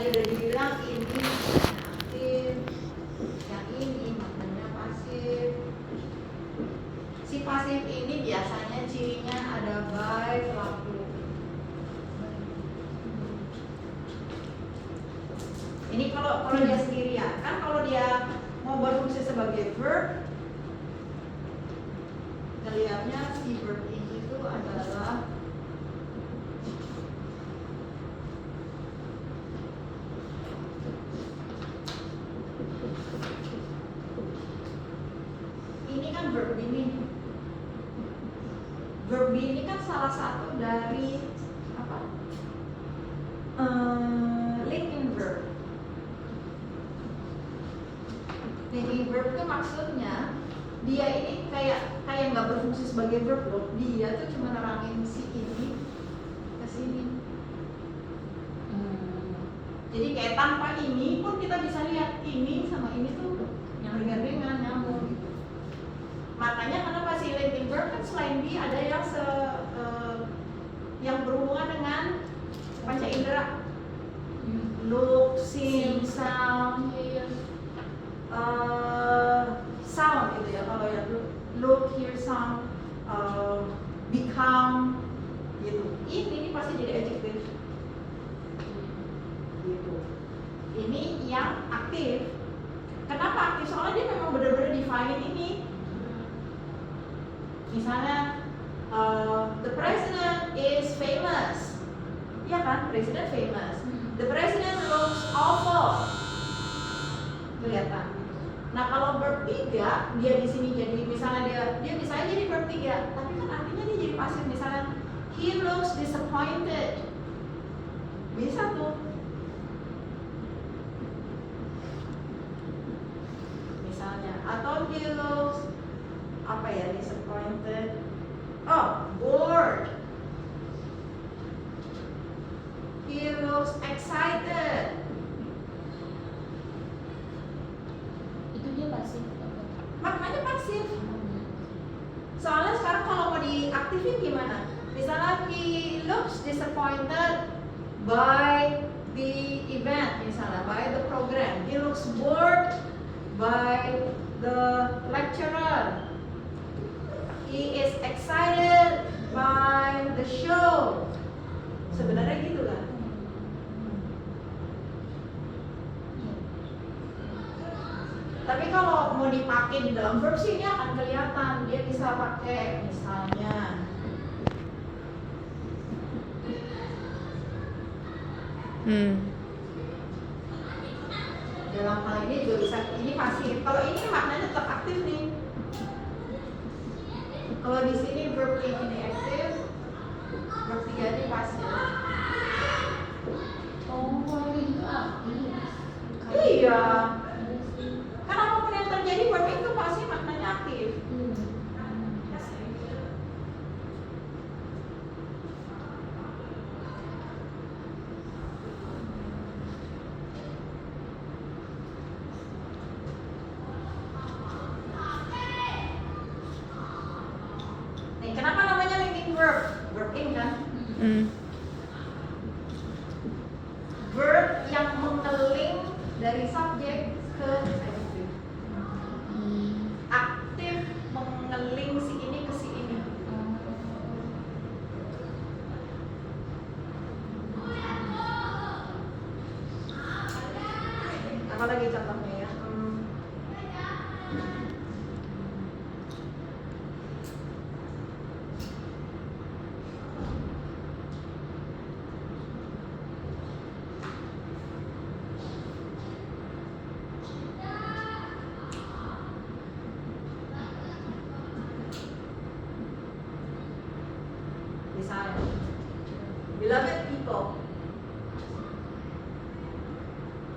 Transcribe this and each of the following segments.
tadi udah dibilang ini aktif, yang ini maknanya pasif. Si pasif ini biasanya cirinya ada by pelaku. Ini kalau dia sendirian, kan kalau dia mau berfungsi sebagai verb, ngelihatnya si verb ini itu adalah ini kan verb ini. Verb ini kan salah satu dari apa? Linking verb. Linking verb itu maksudnya dia ini kayak nggak berfungsi sebagai verb loh. Dia tuh cuma nerangin si ini ke sini. Jadi kayak tanpa ini pun kita bisa lihat ini sama ini tuh yang ringan-ringan nyambung gitu. Makanya kenapa si linking verb kan selain di ada yang yang berhubungan dengan panca indera, look, see, sound, sound gitu ya. Kalau ya look, hear, sound, become gitu. Ini pasti jadi adjective gitu. Ini yang aktif. Kenapa aktif? Soalnya dia memang benar-benar define ini. Misalnya the president is famous. Ya kan, presiden famous. The president looks awful. Kelihatan. Nah, kalau verb 3 dia di sini jadi misalnya dia bisa aja jadi verb 3, tapi kan artinya dia jadi pasif. Misalnya he looks disappointed. Bisa tuh. Misalnya atau he looks apa ya, disappointed. Oh, bored. He looks excited. Itu dia pasif. Maknanya pasif. Soalnya sekarang kalau mau diaktifin gimana? Misalnya he looks disappointed by the event, misalnya by the program. He looks bored by the lecturer. He is excited by the show. Sebenarnya gitu kan? Tapi kalau mau dipakai di dalam verb sih ini akan kelihatan. Dia bisa pakai misalnya dalam hal ini juga bisa, ini pasif. Kalau ini maknanya tetap aktif nih. Kalau di sini verb yang ini aktif, verb 3 ini pasif. Oh, kalau itu aktif. Iya. Kan apapun yang terjadi verb itu pasti maknanya aktif. Nih, kenapa namanya linking verb? Verb in kan? Verb yang mengeling dari subjek ke adjective. Aktif mengeling si ini ke si ini. Apa lagi contohnya ya? Misalnya, beloved people.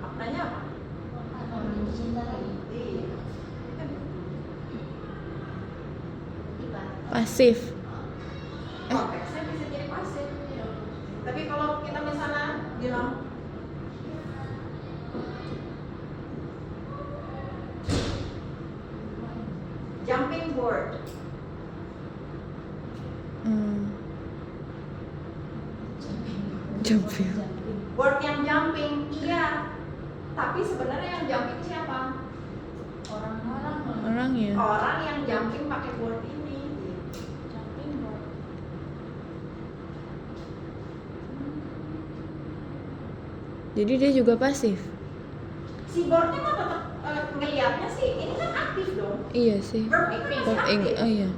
Maknanya apa? Mencintai. Iya. Pasif. Konteksnya bisa jadi pasif. Tapi kalau kita misalnya bilang jumping board, Jumping. Board yang jumping, iya. Tapi sebenarnya yang jumping siapa? Orang-orang ya. Orang yang jumping pakai board ini. jumping board. Jadi dia juga pasif. Si boardnya mah tetap ngelihatnya sih, ini kan aktif dong. Iya sih. Verb itu kan Verb masih ing, aktif. oh iya.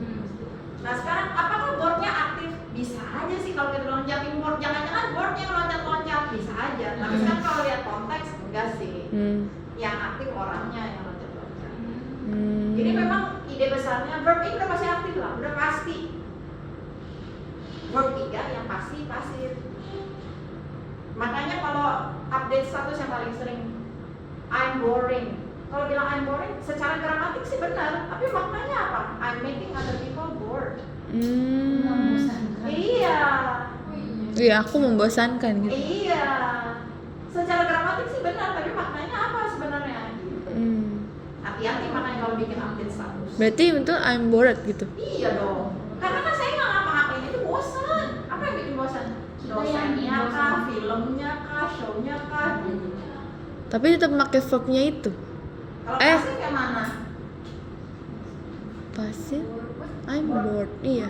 Nah sekarang apakah boardnya aktif? Bisa aja sih kalau kita bilang jumping board, jangan-jangan boardnya loncat-loncat, bisa aja. Tapi sekarang kalau lihat konteks enggak sih. Yang aktif orangnya yang loncat-loncat. Jadi memang ide besarnya verb ini udah pasti aktif lah, udah pasti. Verb 3 yang pasti pasif. Makanya kalau update status yang paling sering I'm boring. Kalau bilang I'm boring, secara gramatik sih benar, tapi maknanya apa? I'm making other people bored. Membosankan. Iya. Iya, aku membosankan gitu. Iya. Secara gramatik sih benar, tapi maknanya apa sebenarnya? Gitu. Hati-hati makanya kalau bikin update status. Berarti itu I'm bored gitu. Iya dong. Karena kan saya nggak ngapa-ngapain itu bosan. Apa yang bikin bosan? Dosennya kah, filmnya kah, show-nya kah? Tapi tetap pakai verbnya itu. Kalau pasif yang mana? Pasif. I'm bored. Iya.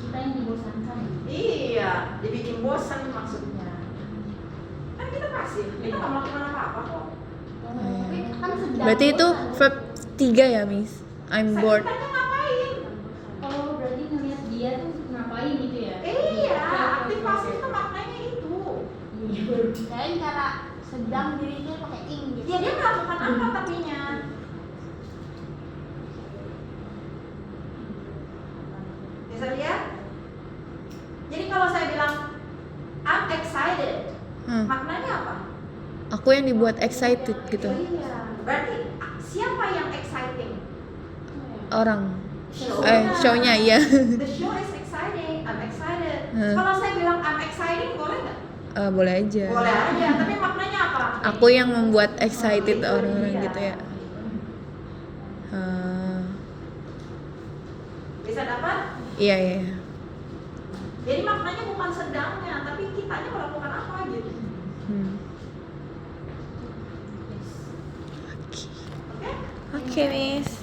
Kita yang dibosankan. Iya, dibikin bosan maksudnya. Kan kita pasif, kita nggak melakukan apa-apa kok. Tapi kan sedang Berarti itu bosan. verb 3 ya, Miss? I'm bored. Kita ngapain? Kalau berarti ngeliat dia tuh ngapain gitu ya? Iya, aktif pasif itu maknanya itu. Kirain cara sedang dirinya pakai ing gitu. Ya dia melakukan apa tapinya? Bisa lihat? Jadi kalau saya bilang I'm excited, maknanya apa? Aku yang dibuat excited gitu. Iya. Berarti siapa yang exciting? Orang. Show-nya. Show-nya iya. The show is exciting. I'm excited. Kalau saya bilang I'm exciting boleh nggak? Boleh aja. Boleh aja. Tapi maknanya apa? Aku yang membuat excited Itu orang-orang dia. gitu ya. Bisa dapat? Iya iya. Jadi maknanya bukan sedangnya, tapi kitanya melakukan apa gitu. Oke? Oke, Miss.